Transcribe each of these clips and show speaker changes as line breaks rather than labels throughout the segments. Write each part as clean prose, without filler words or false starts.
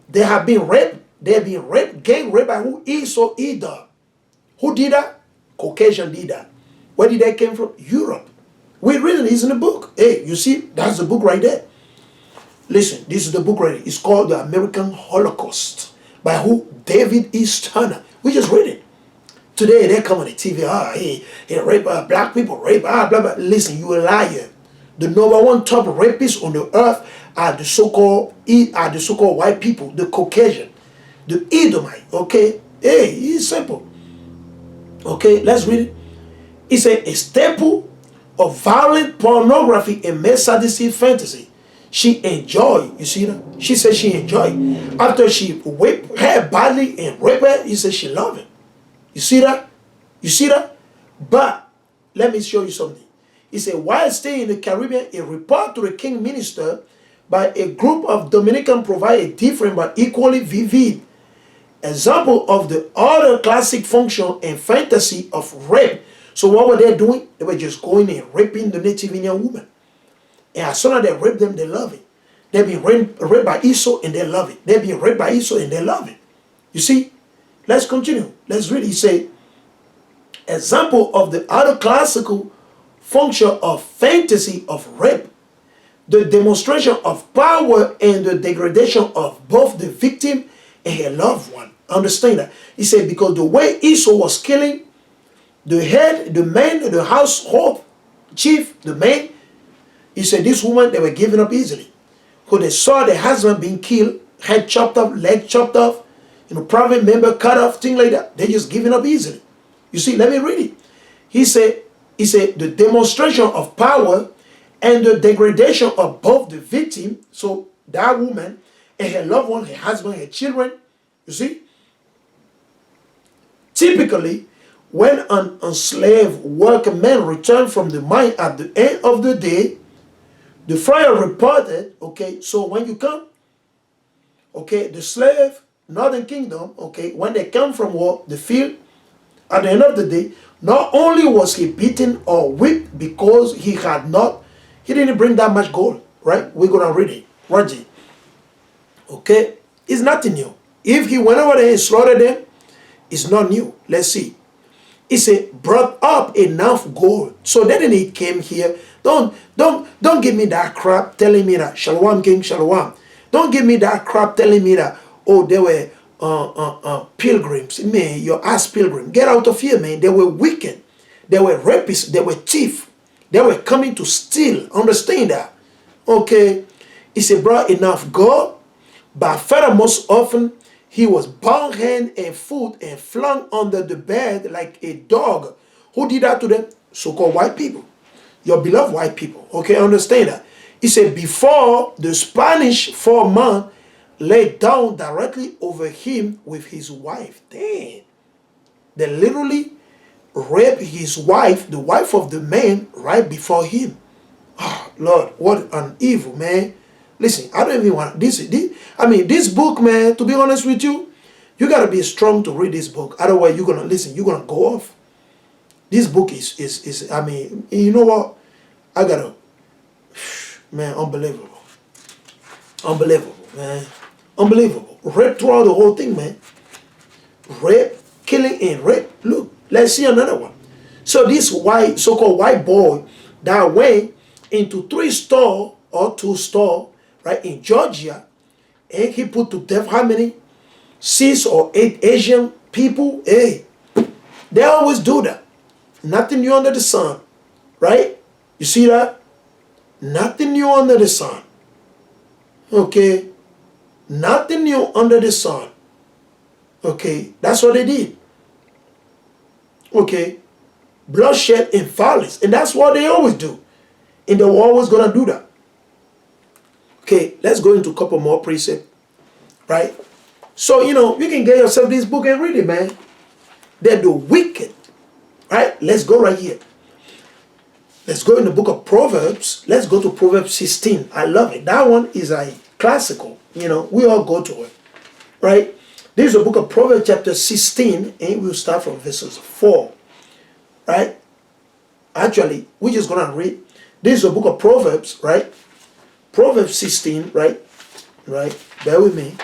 They have been raped. They have been raped, gang raped by who? Esau, Edom. Who did that? Caucasian did that. Where did that came from? Europe. We read it in the book. Hey, you see, that's the book right there. Listen, this is the book right here. It's called The American Holocaust. By who? David E. Turner. We just read it. Today they come on the TV. He rape black people, rape, blah, blah. Listen, you a liar. The number one top rapists on the earth are the so-called white people, the Caucasian, the Edomite. Okay, hey, it's simple. Okay, let's read it. It's a staple of violent pornography and male sadistic fantasy. She enjoyed, you see that? She said she enjoyed. After she whipped her badly and raped her, he said she loved it. You see that? You see that? But let me show you something. He said, while staying in the Caribbean, a report to the King Minister by a group of Dominican provide a different but equally vivid example of the other classic function and fantasy of rape. So what were they doing? They were just going and raping the native Indian woman. And as soon as they rape them, they love it. They've been raped by Esau and they love it. They've been raped by Esau and they love it. You see? Let's continue. Let's read. He say, example of the other classical function of fantasy of rape, the demonstration of power and the degradation of both the victim and her loved one. Understand that? He said, because the way Esau was killing the head, the man, the household chief, the man, he said, this woman, they were giving up easily. Because they saw their husband being killed, head chopped off, leg chopped off, private member cut off, things like that. They're just giving up easily. You see, let me read it. He said, the demonstration of power and the degradation of both the victim, so that woman and her loved one, her husband, her children, you see. Typically, when an enslaved workman returned from the mine at the end of the day, the friar reported, okay, so when you come, okay, the slave, Northern Kingdom, okay, when they come from war, the field, at the end of the day, not only was he beaten or whipped because he didn't bring that much gold, right? We're going to read it, Raji. Okay, it's nothing new. If he went over there and slaughtered them, it's not new. Let's see. He said, brought up enough gold. So then he came here. Don't give me that crap telling me that, Shalom, King, Shalom. Don't give me that crap telling me that, oh, they were pilgrims. Man, your ass pilgrim. Get out of here, man. They were wicked. They were rapists. They were thieves. They were coming to steal. Understand that? Okay. He said, brought enough gold, but further, most often, he was bound hand and foot and flung under the bed like a dog. Who did that to them? So-called white people. Your beloved white people. Okay, understand that? He said, before the Spanish foreman lay down directly over him with his wife. Damn. They literally raped his wife, the wife of the man, right before him. Oh, Lord, what an evil, man. Listen, I don't even want this. This book, man, to be honest with you, you got to be strong to read this book. Otherwise, you're going to listen. You're going to go off. This book is, you know what? I got to, man, unbelievable. Unbelievable, man. Unbelievable. Rape throughout the whole thing, man. Rape, killing, and rape. Look, let's see another one. So this white, so-called white boy that went into 3 stores or 2 stores, right, in Georgia, and he put to death how many? 6 or 8 Asian people. Hey, they always do that. Nothing new under the sun, right? You see that? Nothing new under the sun. Okay? Nothing new under the sun. Okay? That's what they did. Okay? Bloodshed and violence. And that's what they always do. And they're always going to do that. Okay, let's go into a couple more precepts. Right? So, you can get yourself this book and read it, man. They're the wicked. Right? Let's go right here. Let's go in the book of Proverbs. Let's go to Proverbs 16. I love it. That one is a classical. We all go to it. Right? This is the book of Proverbs chapter 16. And we'll start from verses 4. Right? Actually, we're just going to read. This is the book of Proverbs, right? Proverbs 16, right? Right? Bear with me.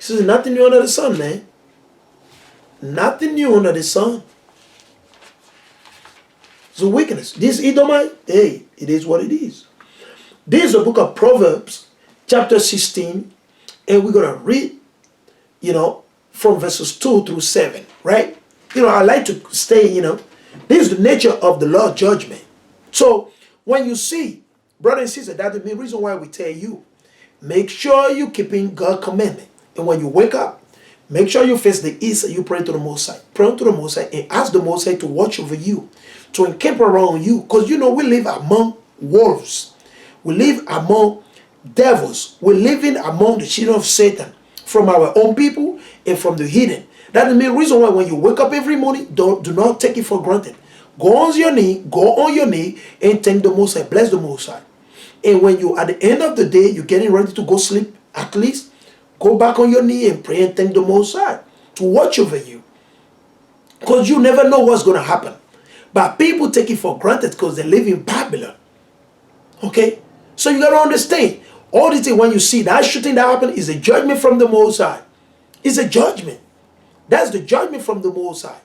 This is nothing new under the sun, man. Nothing new under the sun. It's a weakness. This Edomite, hey, it is what it is. This is the book of Proverbs, chapter 16, and we're going to read, from verses 2 through 7, right? I like to stay, this is the nature of the Lord's judgment. So, when you see, brother and sister, that's the main reason why we tell you, make sure you keeping God's commandment. And when you wake up, make sure you face the east and you pray to the Most High. Pray to the Most High and ask the Most High to watch over you, to encamp around you. Because we live among wolves. We live among devils. We're living among the children of Satan, from our own people and from the heathen. That's the main reason why when you wake up every morning, do not take it for granted. Go on your knee and thank the Most High. Bless the Most High. And when you, at the end of the day, you're getting ready to go sleep, at least go back on your knee and pray and thank the Most High to watch over you. Because you never know what's going to happen. But people take it for granted because they live in Babylon. Okay? So you got to understand, all the thing when you see that shooting that happened is a judgment from the Most High. It's a judgment. That's the judgment from the Most High.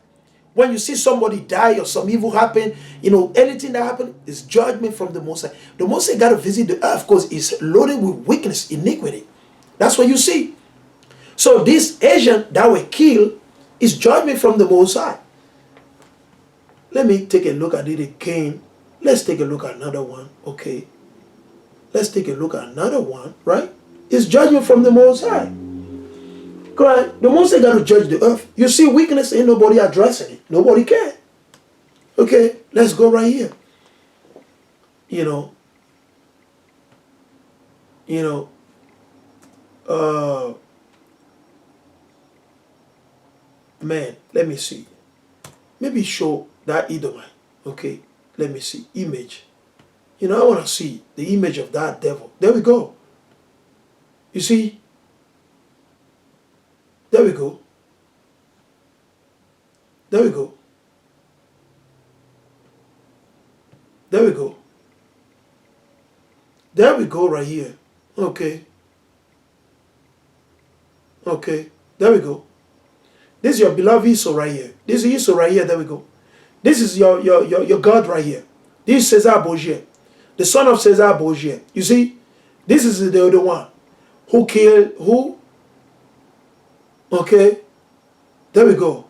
When you see somebody die or some evil happen, anything that happened is judgment from the Most High. The Most High got to visit the earth because it's loaded with weakness, iniquity. That's what you see. So this Asian that were killed is judgment from the Most High. Let me take a look at it again. Let's take a look at another one. Okay. Let's take a look at another one, right? It's judgment from the Most High. Right? The Most High got to judge the earth. You see weakness, ain't nobody addressing it. Nobody can. Okay, let's go right here. Man, let me see. Maybe show that Edomite. Okay, let me see. Image. I want to see the image of that devil. There we go. You see? There we go. There we go. There we go. There we go right here. Okay. Okay. There we go. This is your beloved Esau right here. This is Esau right here. There we go. This is your God right here. This is Cesar Borgia, the son of Cesar Borgia. You see? This is the other one who killed who? Okay. There we go.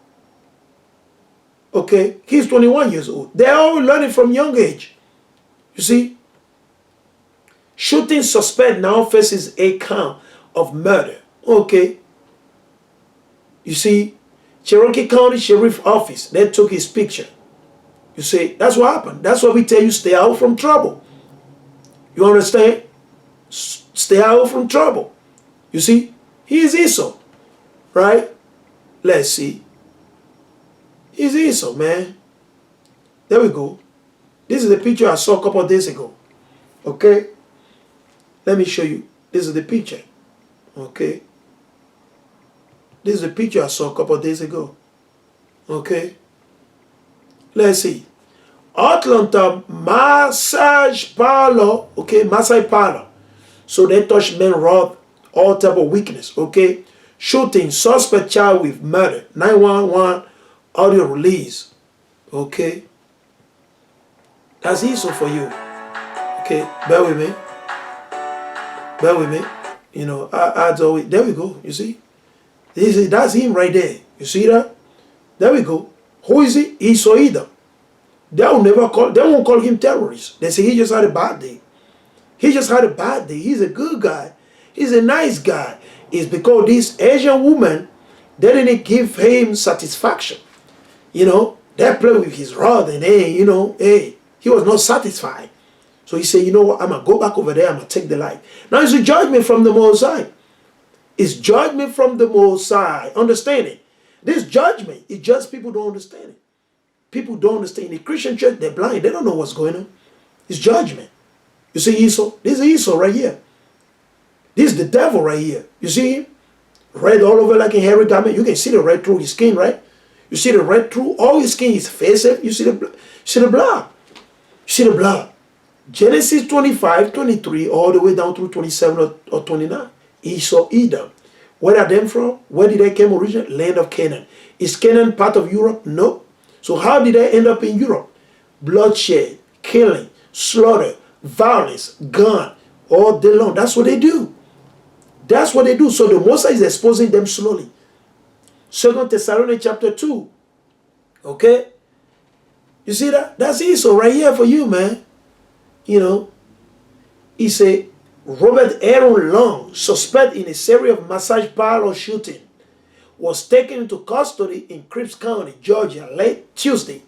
Okay. He's 21 years old. They're all learning from young age. You see? Shooting suspect now faces a count of murder. Okay. You see? Cherokee County Sheriff Office, they took his picture. You see? That's what happened. That's why we tell you stay out from trouble. You understand? Stay out from trouble. You see? He is Esau. Right? Let's see. He's Esau, man. There we go. This is the picture I saw a couple of days ago. Okay? Let me show you. This is the picture. Okay? This is the picture I saw a couple of days ago. Okay? Let's see. Atlanta massage parlor. Okay? Massage parlor. So they touch men rob all type of weakness. Okay? Shooting, suspect child with murder. 911 audio release. Okay? That's Esau for you. Okay? Bear with me. Bear with me. There we go. You see? That's him right there. You see that? There we go. Who is he? Esau Edom. They won't call him terrorist. They say he just had a bad day. He just had a bad day. He's a good guy. He's a nice guy. It's because this Asian woman, they didn't give him satisfaction. They play with his rod and he was not satisfied. So he said, you know what, I'm going to go back over there, I'm going to take the life. Now it's a judgment from the Most High. It's judgment from the Most High. Understand it? This judgment, it's just people don't understand it. People don't understand. In the Christian church, they're blind. They don't know what's going on. It's judgment. You see Esau? This is Esau right here. This is the devil right here. You see him? Red all over like in hairy garment. You can see the red through his skin, right? You see the red through all his skin, his face. You see the blood. You see the blood. Genesis 25, 23, all the way down through 27 or 29. Esau, Edom. Where are them from? Where did they come originally? Land of Canaan. Is Canaan part of Europe? No. So how did they end up in Europe? Bloodshed, killing, slaughter, violence, gun, all day long. That's what they do. That's what they do. So the Most High is exposing them slowly. 2 Thessalonians chapter 2. Okay? You see that? That's Esau right here for you, man. You know, he said, Robert Aaron Long, suspect in a series of massage parlor shooting, was taken into custody in Cripps County, Georgia, late Tuesday.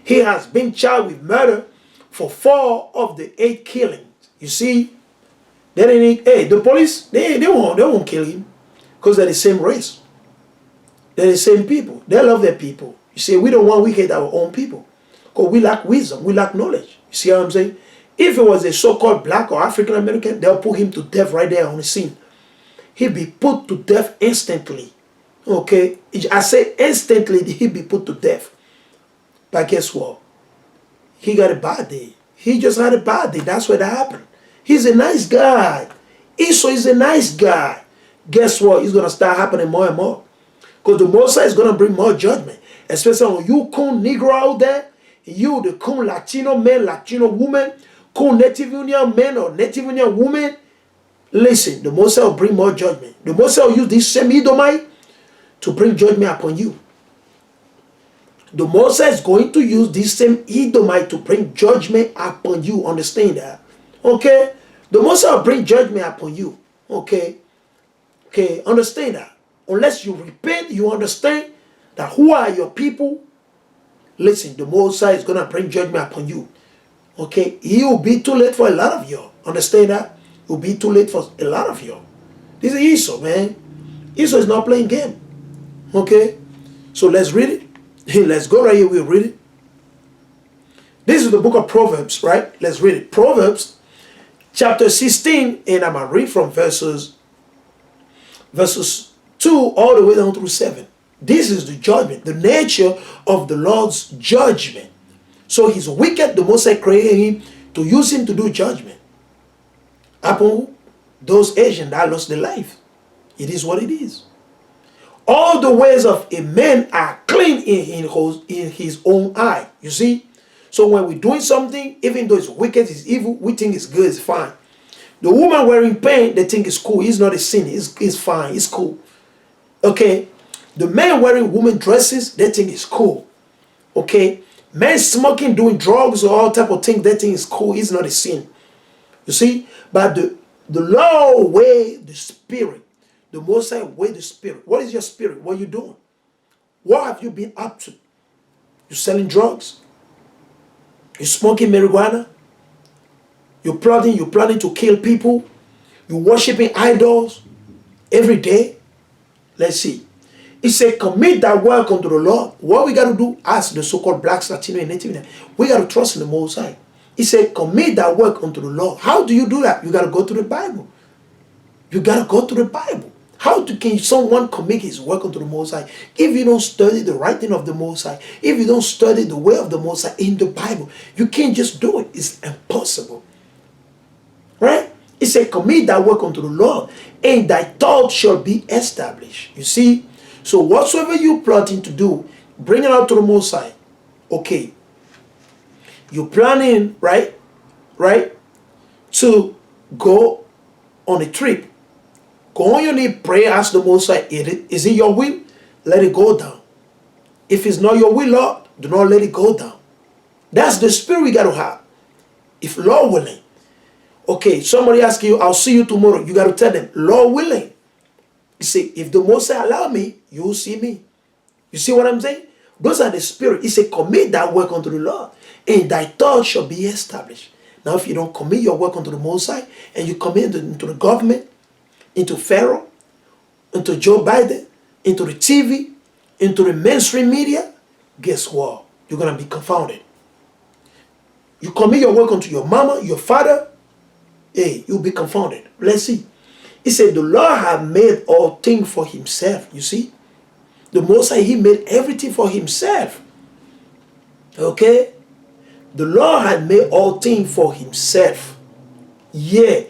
He has been charged with murder for 4 of the 8 killings. You see, they didn't. Hey, the police, they won't kill him because they're the same race. They're the same people. They love their people. You see, we don't want we hate our own people because we lack wisdom, we lack knowledge. You see what I'm saying? If it was a so-called black or African American, they'll put him to death right there on the scene. He'd be put to death instantly. Okay? I say instantly he'd be put to death. But guess what? He got a bad day. He just had a bad day. That's what happened. He's a nice guy. Esau is a nice guy. Guess what? It's going to start happening more and more. Because the Most High is going to bring more judgment. Especially on you coon Negro out there, you the coon Latino man, Latino woman, coon Native Union man or Native Union woman. Listen, the Most High will bring more judgment. The Most High will use this same Edomite to bring judgment upon you. The Most High is going to use this same Edomite to bring judgment upon you. Understand that? Okay? The Most High will bring judgment upon you. Okay? Okay, understand that. Unless you repent, you understand that who are your people. Listen, the Most High is going to bring judgment upon you. Okay? It will be too late for a lot of you. Understand that? It will be too late for a lot of you. This is Esau, man. Esau is not playing game. Okay? So let's read it. Let's go right here. We'll read it. This is the book of Proverbs, right? Let's read it. Proverbs chapter 16, and I'm going to read from verses 2 all the way down through 7. This is the judgment, the nature of the Lord's judgment. So he's wicked. The Most High created him to use him to do judgment upon those Asians that lost their life. It is what it is. All the ways of a man are clean in his own eye. You see? So when we're doing something, even though it's wicked, it's evil, we think it's good, it's fine. The woman wearing pants, they think it's cool. It's not a sin. It's fine. It's cool. Okay? The man wearing woman dresses, they think it's cool. Okay? Men smoking, doing drugs, or all type of things, they think it's cool. It's not a sin. You see? But the Lord weigh the spirit. The Most High weigh the spirit. What is your spirit? What are you doing? What have you been up to? You selling drugs? You smoking marijuana? You're planning to kill people? You worshiping idols every day? Let's see. It said, commit that work unto the Lord. What we got to do as the so-called blacks, Latino, and Native, we got to trust in the Most High. He said, commit that work unto the Lord. How do you do that? You got to go to the Bible. You got to go to the Bible. Can someone commit his work unto the Most High if you don't study the writing of the Most High? If you don't study the way of the Most High in the Bible, you can't just do it. It's impossible. Right? It said, commit that work unto the Lord, and thy thought shall be established. You see? So whatsoever you plotting to do, bring it out to the Most High. Okay. You're planning, right, to go on a trip. Go on your knee, pray, ask the Most High, is it your will? Let it go down. If it's not your will, Lord, do not let it go down. That's the spirit we got to have. If Lord willing. Okay, somebody asks you, I'll see you tomorrow. You got to tell them, Lord willing. You see, if the Most High allow me, you will see me. You see what I'm saying? Those are the spirit. He said, commit that work unto the Lord, and thy thought shall be established. Now, if you don't commit your work unto the Most High, and you commit into the government, into Pharaoh, into Joe Biden, into the TV, into the mainstream media, guess what? You're going to be confounded. You commit your work unto your mama, your father, hey, you'll be confounded. Let's see. He said, the Lord have made all things for himself. You see? The Most High, he made everything for himself. Okay? The Lord had made all things for himself. Yeah.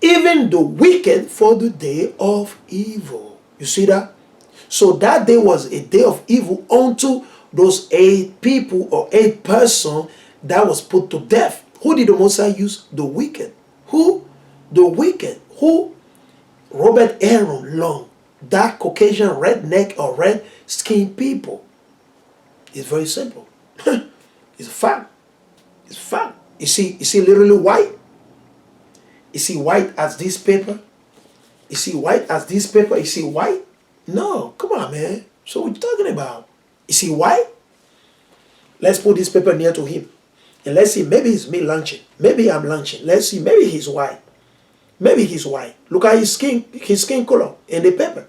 Even the wicked for the day of evil. You see that? So that day was a day of evil unto those 8 people or 8 persons that was put to death. Who did the Messiah use? The wicked. Who? The wicked. Who? Robert Aaron Long. Dark Caucasian redneck or red skinned people. It's very simple. It's a fact. It's a fact. You see literally white? You see white as this paper? You see white as this paper? You see white? No, come on, man. So what you talking about? You see white? Let's put this paper near to him. And let's see, maybe it's me lunching. Maybe I'm lunching. Let's see, maybe he's white. Maybe he's white. Look at his skin color in the paper.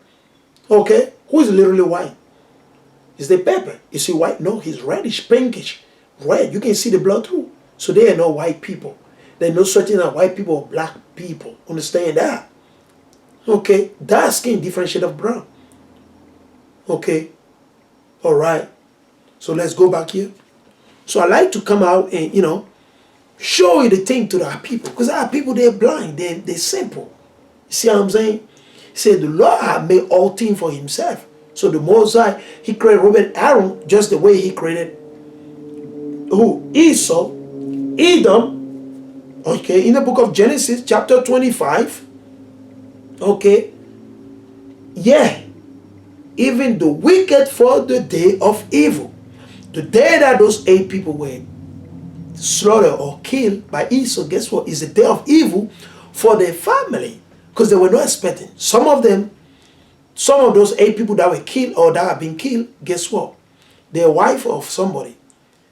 Okay? Who is literally white? Is the paper. You see white? No, he's reddish, pinkish. Red. You can see the blood through. So they are no white people. There are no such thing as white people or black people. Understand that? Okay? Dark skin, different shade of brown. Okay? Alright. So let's go back here. So I like to come out and, show you the thing to our people. Because our people, they're blind. They're simple. You see what I'm saying? He said, the Lord had made all things for himself. So the Most High, he created Robert Aaron just the way he created who? Esau, Edom. Okay, in the book of Genesis, chapter 25. Okay. Yeah. Even the wicked for the day of evil. The day that those 8 people were slaughtered or killed by Esau, guess what? Is a day of evil for their family. Because they were not expecting. Some of those 8 people that were killed or that have been killed, guess what? Their wife of somebody,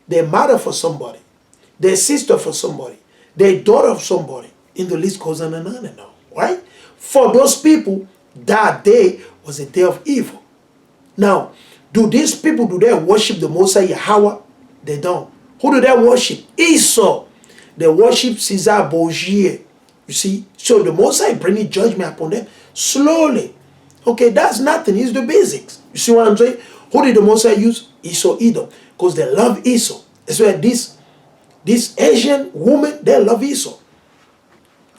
their mother for somebody, their sister for somebody, their daughter of somebody. In the list goes on and on and on. Right? For those people, that day was a day of evil. Now, do these people, do they worship the Most High Yahawah? They don't. Who do they worship? Esau. They worship Caesar Borgia. You see? So the Most High bringing judgment upon them slowly. Okay, that's nothing. It's the basics. You see what I'm saying? Who did the Most High use? Esau, Edom. Because they love Esau. That's why this Asian woman, they love Esau.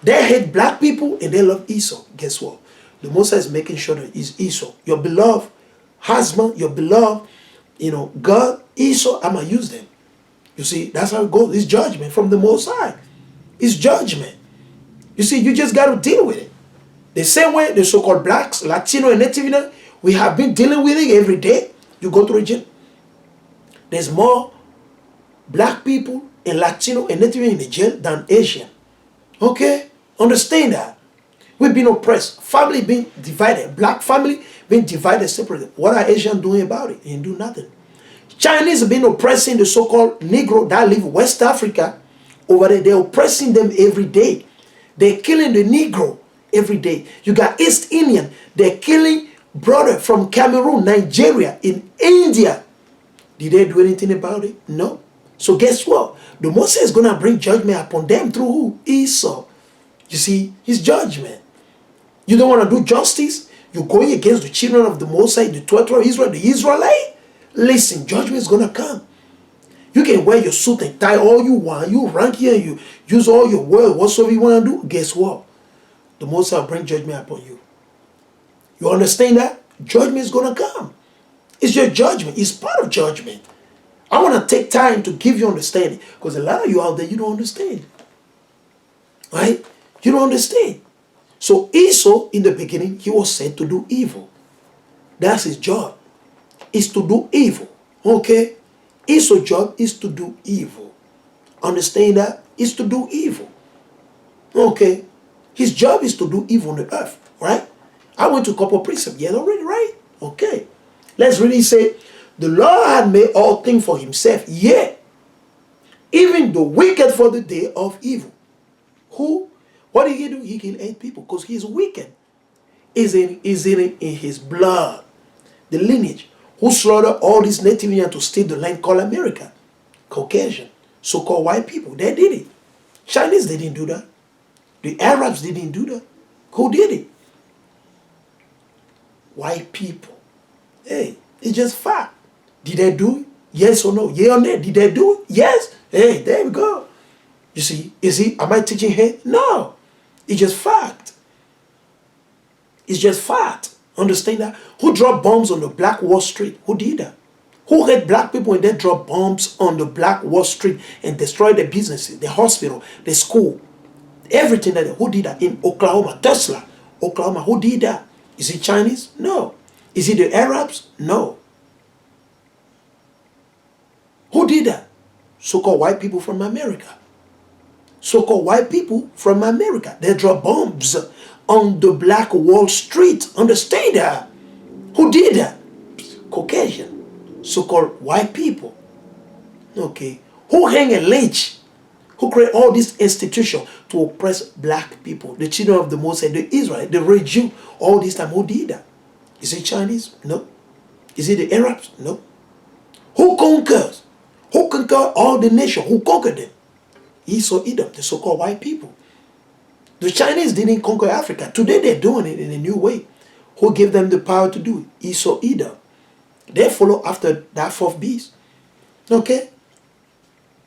They hate black people and they love Esau. Guess what? The Most High is making sure that it's Esau. Your beloved husband, your beloved, God, Esau, I'm going to use them. You see, that's how it goes. It's judgment from the Most High. It's judgment. You see, you just got to deal with it. The same way the so-called blacks, Latino, and Native, we have been dealing with it every day. You go to region. There's more black people and Latino and Native in the jail than Asian. Okay? Understand that. We've been oppressed. Family being divided. Black family being divided, separated. What are Asians doing about it? They ain't do nothing. Chinese have been oppressing the so-called Negro that live in West Africa. Over there, they're oppressing them every day. They're killing the Negro every day. You got East Indian. They're killing brother from Cameroon, Nigeria, in India. Did they do anything about it? No. So guess what? The Most High is going to bring judgment upon them through who? Esau. You see, his judgment. You don't want to do justice? You're going against the children of the Most High, the 12 of Israel, the Israelite? Listen, judgment is going to come. You can wear your suit and tie all you want. You rank here and you use all your words, whatsoever you want to do. Guess what? The Most High will bring judgment upon you. You understand that? Judgment is going to come. It's your judgment. It's part of judgment. I want to take time to give you understanding. Because a lot of you out there, you don't understand. Right? You don't understand. So Esau, in the beginning, he was sent to do evil. That's his job. Is to do evil. Okay? Esau's job is to do evil. Understand that? Is to do evil. Okay? His job is to do evil on the earth. Right? I went to a couple of precepts. Yeah, already, right? Okay. Let's really say, the Lord had made all things for himself. Yet, even the wicked for the day of evil. Who? What did he do? He killed 8 people because he's wicked. Is in his blood. The lineage. Who slaughtered all these Native Indians to steal the land called America? Caucasian. So-called white people. They did it. Chinese, they didn't do that. The Arabs didn't do that. Who did it? White people. Hey, it's just fact. Did they do it? Yes or no? Yeah or no? Did they do it? Yes. Hey, there we go. You see, am I teaching here? No. It's just fact. It's just fact. Understand that? Who dropped bombs on the Black Wall Street? Who did that? Who had black people and they dropped bombs on the Black Wall Street and destroyed the businesses, the hospital, the school, everything like that? Who did that? In Oklahoma, Tulsa, Oklahoma, who did that? Is it Chinese? No. Is it the Arabs? No. Who did that? So-called white people from America. So-called white people from America. They drop bombs on the Black Wall Street. Understand that? Who did that? Caucasian. So-called white people. Okay. Who hang a lynch? Who create all these institutions to oppress black people? The children of the Moses, the Israel, the red Jew, all this time. Who did that? Is it Chinese? No. Is it the Arabs? No. Who conquers? Who conquered all the nations? Who conquered them? Esau, Edom, the so-called white people. The Chinese didn't conquer Africa. Today they're doing it in a new way. Who gave them the power to do it? Esau, Edom. They follow after that fourth beast. Okay?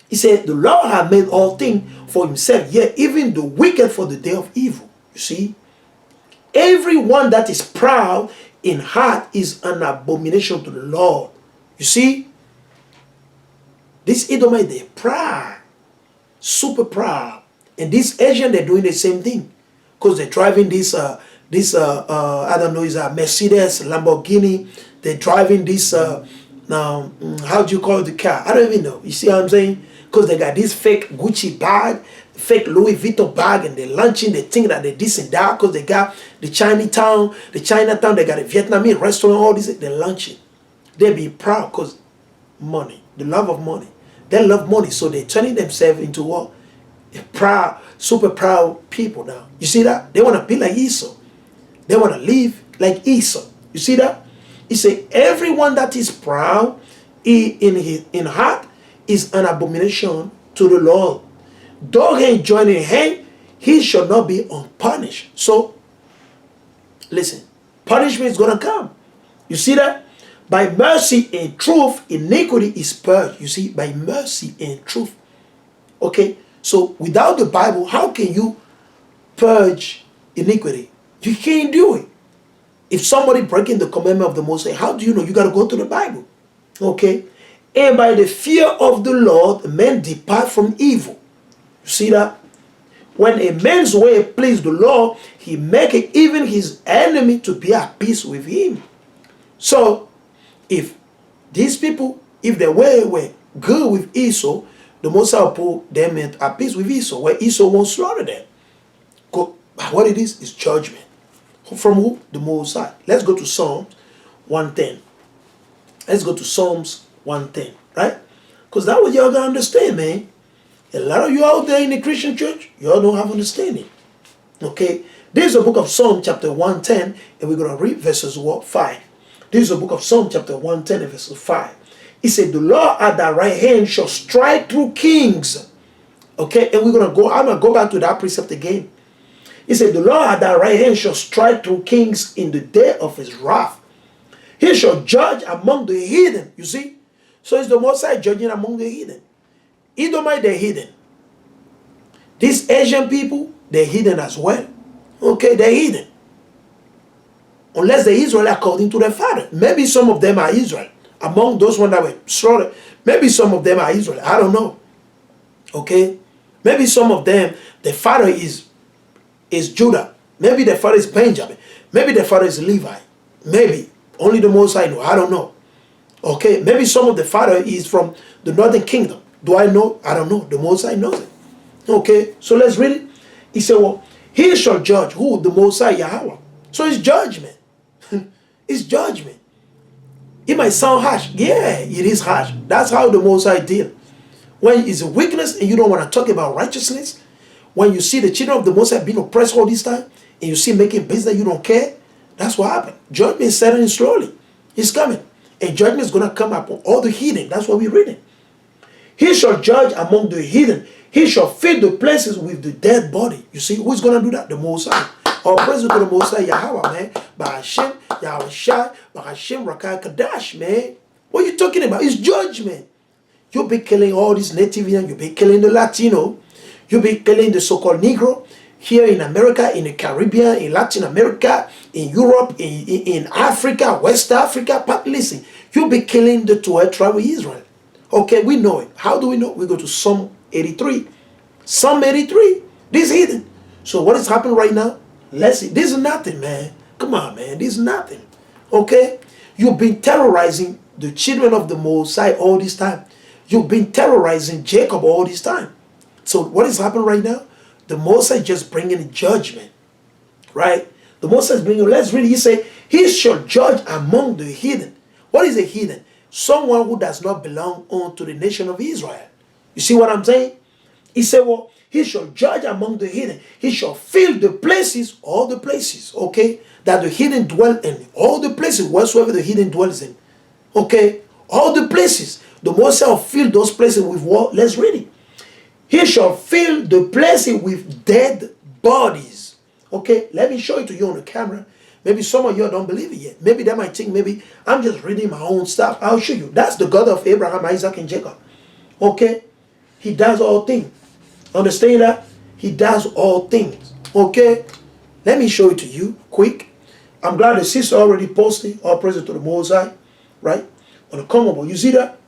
He said, the Lord had made all things for himself, yet even the wicked for the day of evil. You see? Everyone that is proud in heart is an abomination to the Lord. You see? This Edomite, they're proud. Super proud. And this Asian, they're doing the same thing. Because they're driving this, I don't know, is a Mercedes, Lamborghini. They're driving this, now, how do you call the car? I don't even know. You see what I'm saying? Because they got this fake Gucci bag, fake Louis Vuitton bag, and they're launching, they think that they're this and that, because they got the Chinatown, they got a Vietnamese restaurant, all this, they're launching. They be proud because money, the love of money. They love money, so they're turning themselves into what? Proud, super proud people now. You see that? They want to be like Esau. They want to live like Esau. You see that? He said, everyone that is proud in heart is an abomination to the Lord. Though he join in hand, he shall not be unpunished. So, listen, punishment is going to come. You see that? By mercy and truth, iniquity is purged. You see, by mercy and truth. Okay? So, without the Bible, how can you purge iniquity? You can't do it. If somebody breaking the commandment of the Most High, how do you know? You got to go to the Bible. Okay? And by the fear of the Lord, men depart from evil. You see that? When a man's way please the Lord, he maketh even his enemy to be at peace with him. So, if these people, if their way were good with Esau, the Most High put them at peace with Esau, where Esau won't slaughter them. What it is judgment. From who? The Most High. Let's go to Psalms 110. Let's go to Psalms 110, right? Because that way y'all gonna understand, man. A lot of you out there in the Christian church, y'all don't have understanding. Okay? This is the book of Psalm chapter 110, and we're going to read verses 5. This is the book of Psalm chapter 110 and verses 5. He said, the Lord at thy right hand shall strike through kings. Okay? And I'm going to go back to that precept again. He said, the Lord at thy right hand shall strike through kings in the day of his wrath. He shall judge among the heathen. You see? So it's the Most High judging among the heathen. Edomite, they're hidden. These Asian people, they're hidden as well. Okay, they're hidden. Unless they're Israel according to their father. Maybe some of them are Israel. Among those ones that were slaughtered, maybe some of them are Israel. I don't know. Okay? Maybe some of them, their father is Judah. Maybe their father is Benjamin. Maybe their father is Levi. Maybe. Only the Most High know. I don't know. Okay? Maybe some of the father is from the northern kingdom. Do I know? I don't know. The Most High knows it. Okay? So let's read it. He said, well, he shall judge who? The Most High, Yahawah. So it's judgment. It's judgment. It might sound harsh. Yeah, it is harsh. That's how the Most High deal. When it's a weakness and you don't want to talk about righteousness, when you see the children of the Most High being oppressed all this time, and you see making business, you don't care, that's what happened. Judgment is settling slowly. It's coming. And judgment is going to come upon all the heathen. That's what we're reading. He shall judge among the heathen. He shall fill the places with the dead body. You see, who's going to do that? The Most High. All praise to the Most High, Yahawah, man. Bahasham, Yahawashi, Bahasham, Rakai, Kadash, man. What are you talking about? It's judgment. You'll be killing all these native, you'll be killing the Latino, you'll be killing the so-called Negro. here in America, in the Caribbean, in Latin America, in Europe, in Africa, West Africa. But listen, you'll be killing the 12 tribes of Israel. Okay, we know it. How do we know? We go to Psalm 83. Psalm 83. This is hidden. So what is happening right now? Let's see. This is nothing, man. Come on, man. This is nothing. Okay? You've been terrorizing the children of the Mosai all this time. You've been terrorizing Jacob all this time. So what is happening right now? The Mosai just bringing judgment. Right? The Mosai is bringing, let's read it. He say, he shall judge among the heathen. What is a heathen? Someone who does not belong unto the nation of Israel. You see what I'm saying? He said, well, he shall judge among the heathen. He shall fill the places, all the places, okay, that the heathen dwell in. All the places, whatsoever the heathen dwells in. Okay? All the places. The Most shall fill those places with what? Let's read it. He shall fill the places with dead bodies. Okay? Let me show it to you on the camera. Maybe some of you don't believe it yet. Maybe they might think, maybe I'm just reading my own stuff. I'll show you. That's the God of Abraham, Isaac, and Jacob. Okay? He does all things. Understand that? He does all things. Okay? Let me show it to you quick. I'm glad the sister already posted. All praise to the Most High. Right? On the common. You see that?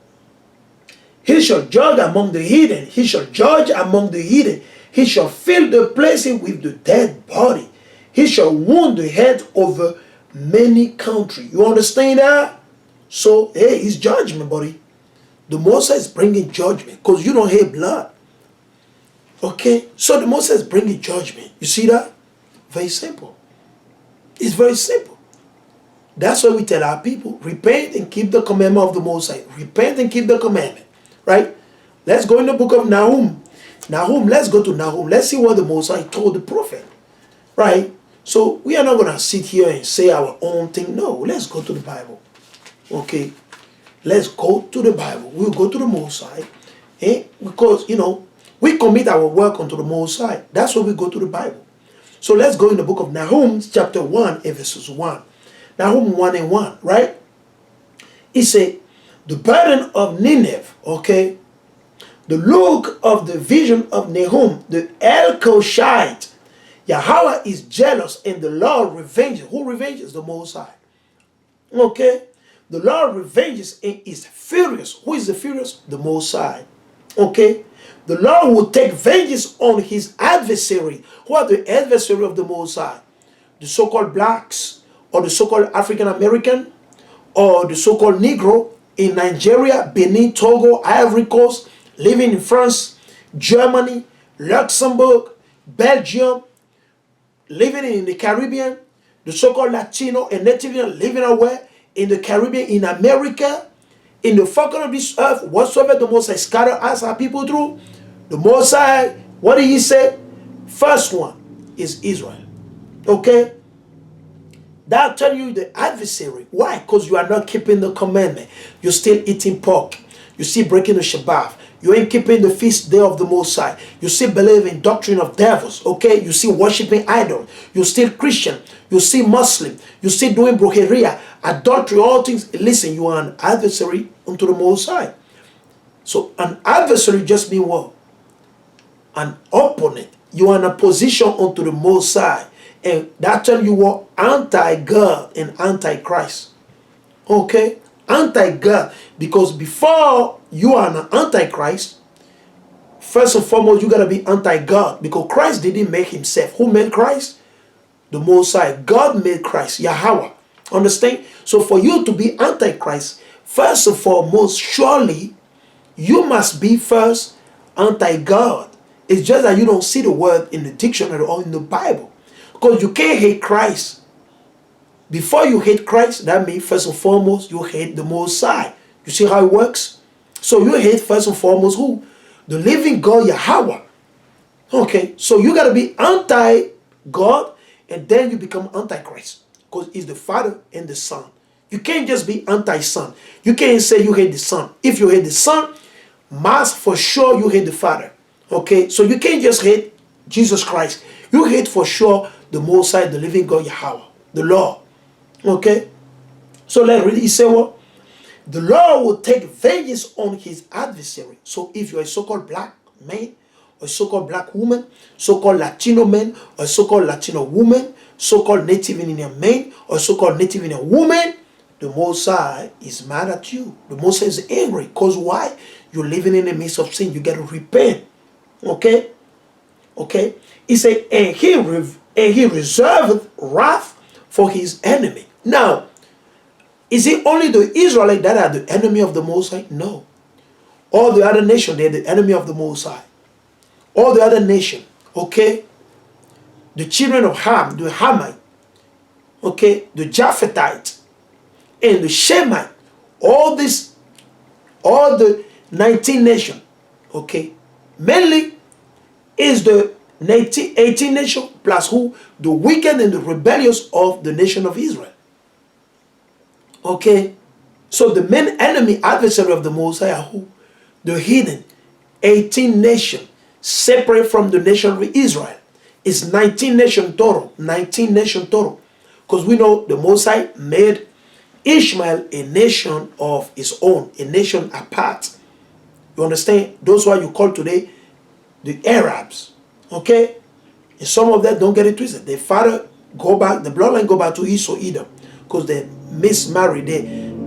He shall judge among the heathen. He shall judge among the heathen. He shall fill the places with the dead body. He shall wound the head over many countries. You understand that? So, hey, it's judgment, buddy. The Moses is bringing judgment because you don't hate blood. Okay? So the Moses is bringing judgment. You see that? Very simple. It's very simple. That's why we tell our people, repent and keep the commandment of the Most High. Repent and keep the commandment. Right? Let's go in the book of Nahum. Nahum, let's go to Nahum. Let's see what the Most High told the prophet. Right? So we are not going to sit here and say our own thing. No, let's go to the Bible. Okay? Let's go to the Bible. We'll go to the Most High. Because, you know, we commit our work unto the Most High. That's why we go to the Bible. So let's go in the book of Nahum, chapter 1, verses 1. Nahum 1 and 1, right? He said, the burden of Nineveh, okay? The look of the vision of Nahum, the Elkoshite. Yahawah is jealous and the Lord revenges. Who revenges? The Most High. Okay? The Lord revenges and is furious. Who is the furious? The Most High. Okay? The Lord will take vengeance on his adversary. Who are the adversary of the Most High? The so-called blacks, or the so-called African American, or the so-called Negro in Nigeria, Benin, Togo, Ivory Coast, living in France, Germany, Luxembourg, Belgium, living in the Caribbean, the so-called Latino and Native living away in the Caribbean, in America, in the fucking of this earth, whatsoever the Most High scatter us our people through, the Most High, what did he say? First one is Israel. Okay? That'll tell you the adversary. Why? Because you are not keeping the commandment. You're still eating pork. You're still breaking the Shabbat. You ain't keeping the feast day of the Most High. You still believe in doctrine of devils. Okay? You still worshiping idols. You're still Christian. You're still Muslim. You're still doing brujeria, adultery, all things. Listen, you are an adversary unto the Most High. So an adversary just means what? An opponent. You are in a position unto the Most High. And that tells you what? Anti-God and anti-Christ. Okay? Anti-God. Because before you are an anti-Christ, first and foremost, you got to be anti-God. Because Christ didn't make himself. Who made Christ? The Most High. God made Christ. YAHAWAH. Understand? So for you to be anti-Christ, first and foremost, surely, you must be first anti-God. It's just that you don't see the word in the dictionary or in the Bible. Because you can't hate Christ. Before you hate Christ, that means first and foremost, you hate the Most High. You see how it works? So you hate first and foremost who? The living God, YAHAWAH. Okay, so you got to be anti-God and then you become anti-Christ. Because it's the Father and the Son. You can't just be anti-Son. You can't say you hate the Son. If you hate the Son, must for sure you hate the Father. Okay, so you can't just hate Jesus Christ. You hate for sure the Most High, the living God, YAHAWAH, the Lord. Okay, so let's read it. He said what? The Lord will take vengeance on his adversary. So if you're a so-called black man, or so-called black woman, so-called Latino men, or so-called Latino woman, so-called Native Indian men, or so-called Native Indian woman, the Most High is mad at you. The Most High is angry. Because why? You're living in the midst of sin. You got to repent. Okay? Okay? He said, and he reserved wrath for his enemy. Now, is it only the Israelites that are the enemy of the Most High? No. All the other nations, they're the enemy of the Most High. All the other nations, okay? The children of Ham, the Hamite, okay? The Japhethites, and the Shemite, all the 19 nations, okay? Mainly is the 18 nation plus who? The wicked and the rebellious of the nation of Israel. Okay? So the main enemy, adversary of the Most High are who? The heathen, 18 nation, separate from the nation of Israel. It's 19 nation total. 19 nation total. Because we know the Most High made Ishmael a nation of his own, a nation apart. You understand? Those who you call today the Arabs. Okay? And some of them don't get it twisted. Their father go back, the bloodline go back to Esau, Edom. Because they mismarried,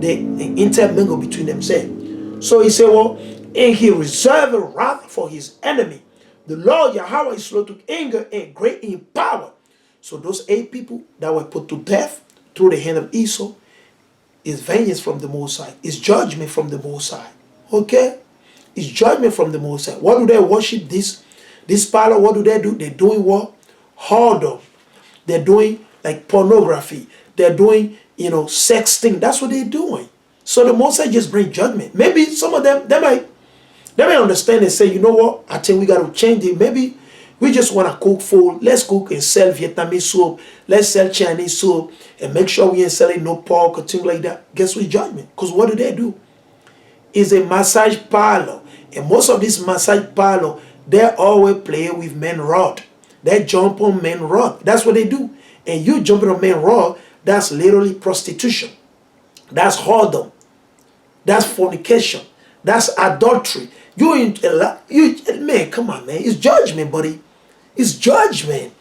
they intermingle between themselves. So he said, well, and he reserved wrath for his enemy. The Lord Yahweh is slow to anger and great in power. So those 8 people that were put to death through the hand of Esau is vengeance from the Most High. It's judgment from the Most High. Okay? It's judgment from the Most High. What do they worship this power? What do? They're doing what? Whoredom. They're doing like pornography. They're doing, sexting. That's what they're doing. So the Most High just bring judgment. Maybe some of them, they might understand and say, you know what? I think we got to change it. Maybe we just want to cook food. Let's cook and sell Vietnamese soup. Let's sell Chinese soup and make sure we ain't selling no pork or things like that. Guess what? Judgment. Because what do? It's a massage parlor. And most of these massage parlor, they always play with men rod. They jump on men rod. That's what they do. And you jumping on men rod, that's literally prostitution. That's whoredom. That's fornication. That's adultery. Man, come on, man. It's judgment, buddy. It's judgment.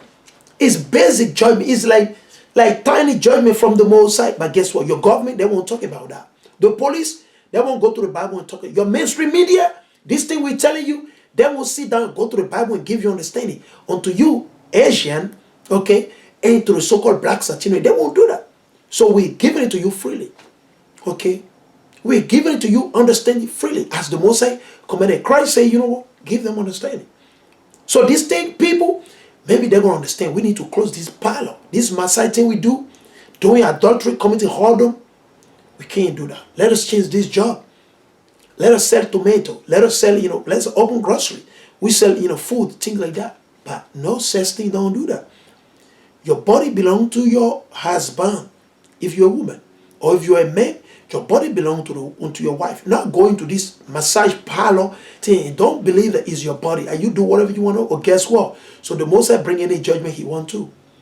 It's basic judgment. It's like tiny judgment from the Most High. But guess what? Your government, they won't talk about that. The police, they won't go to the Bible and talk. Your mainstream media, this thing we're telling you, they won't sit down, go to the Bible and give you understanding. Unto you, Asian, okay, and to the so-called black Latino, they won't do that. So we're giving it to you freely. Okay? We're giving it to you understanding freely. As the Most High commanded, Christ say, you know what? Give them understanding. So this thing, people, maybe they're going to understand. We need to close this parlor. This massage thing we do, doing adultery, committing whoredom, we can't do that. Let us change this job. Let us sell tomato. Let us sell, let's open grocery. We sell, food, things like that. But no such thing, don't do that. Your body belongs to your husband, if you're a woman. Or if you're a man, your body belongs to your wife. Not going to this massage parlor thing. Don't believe that it's your body. And you do whatever you want to. Or guess what? So the Most High bring any judgment he want to.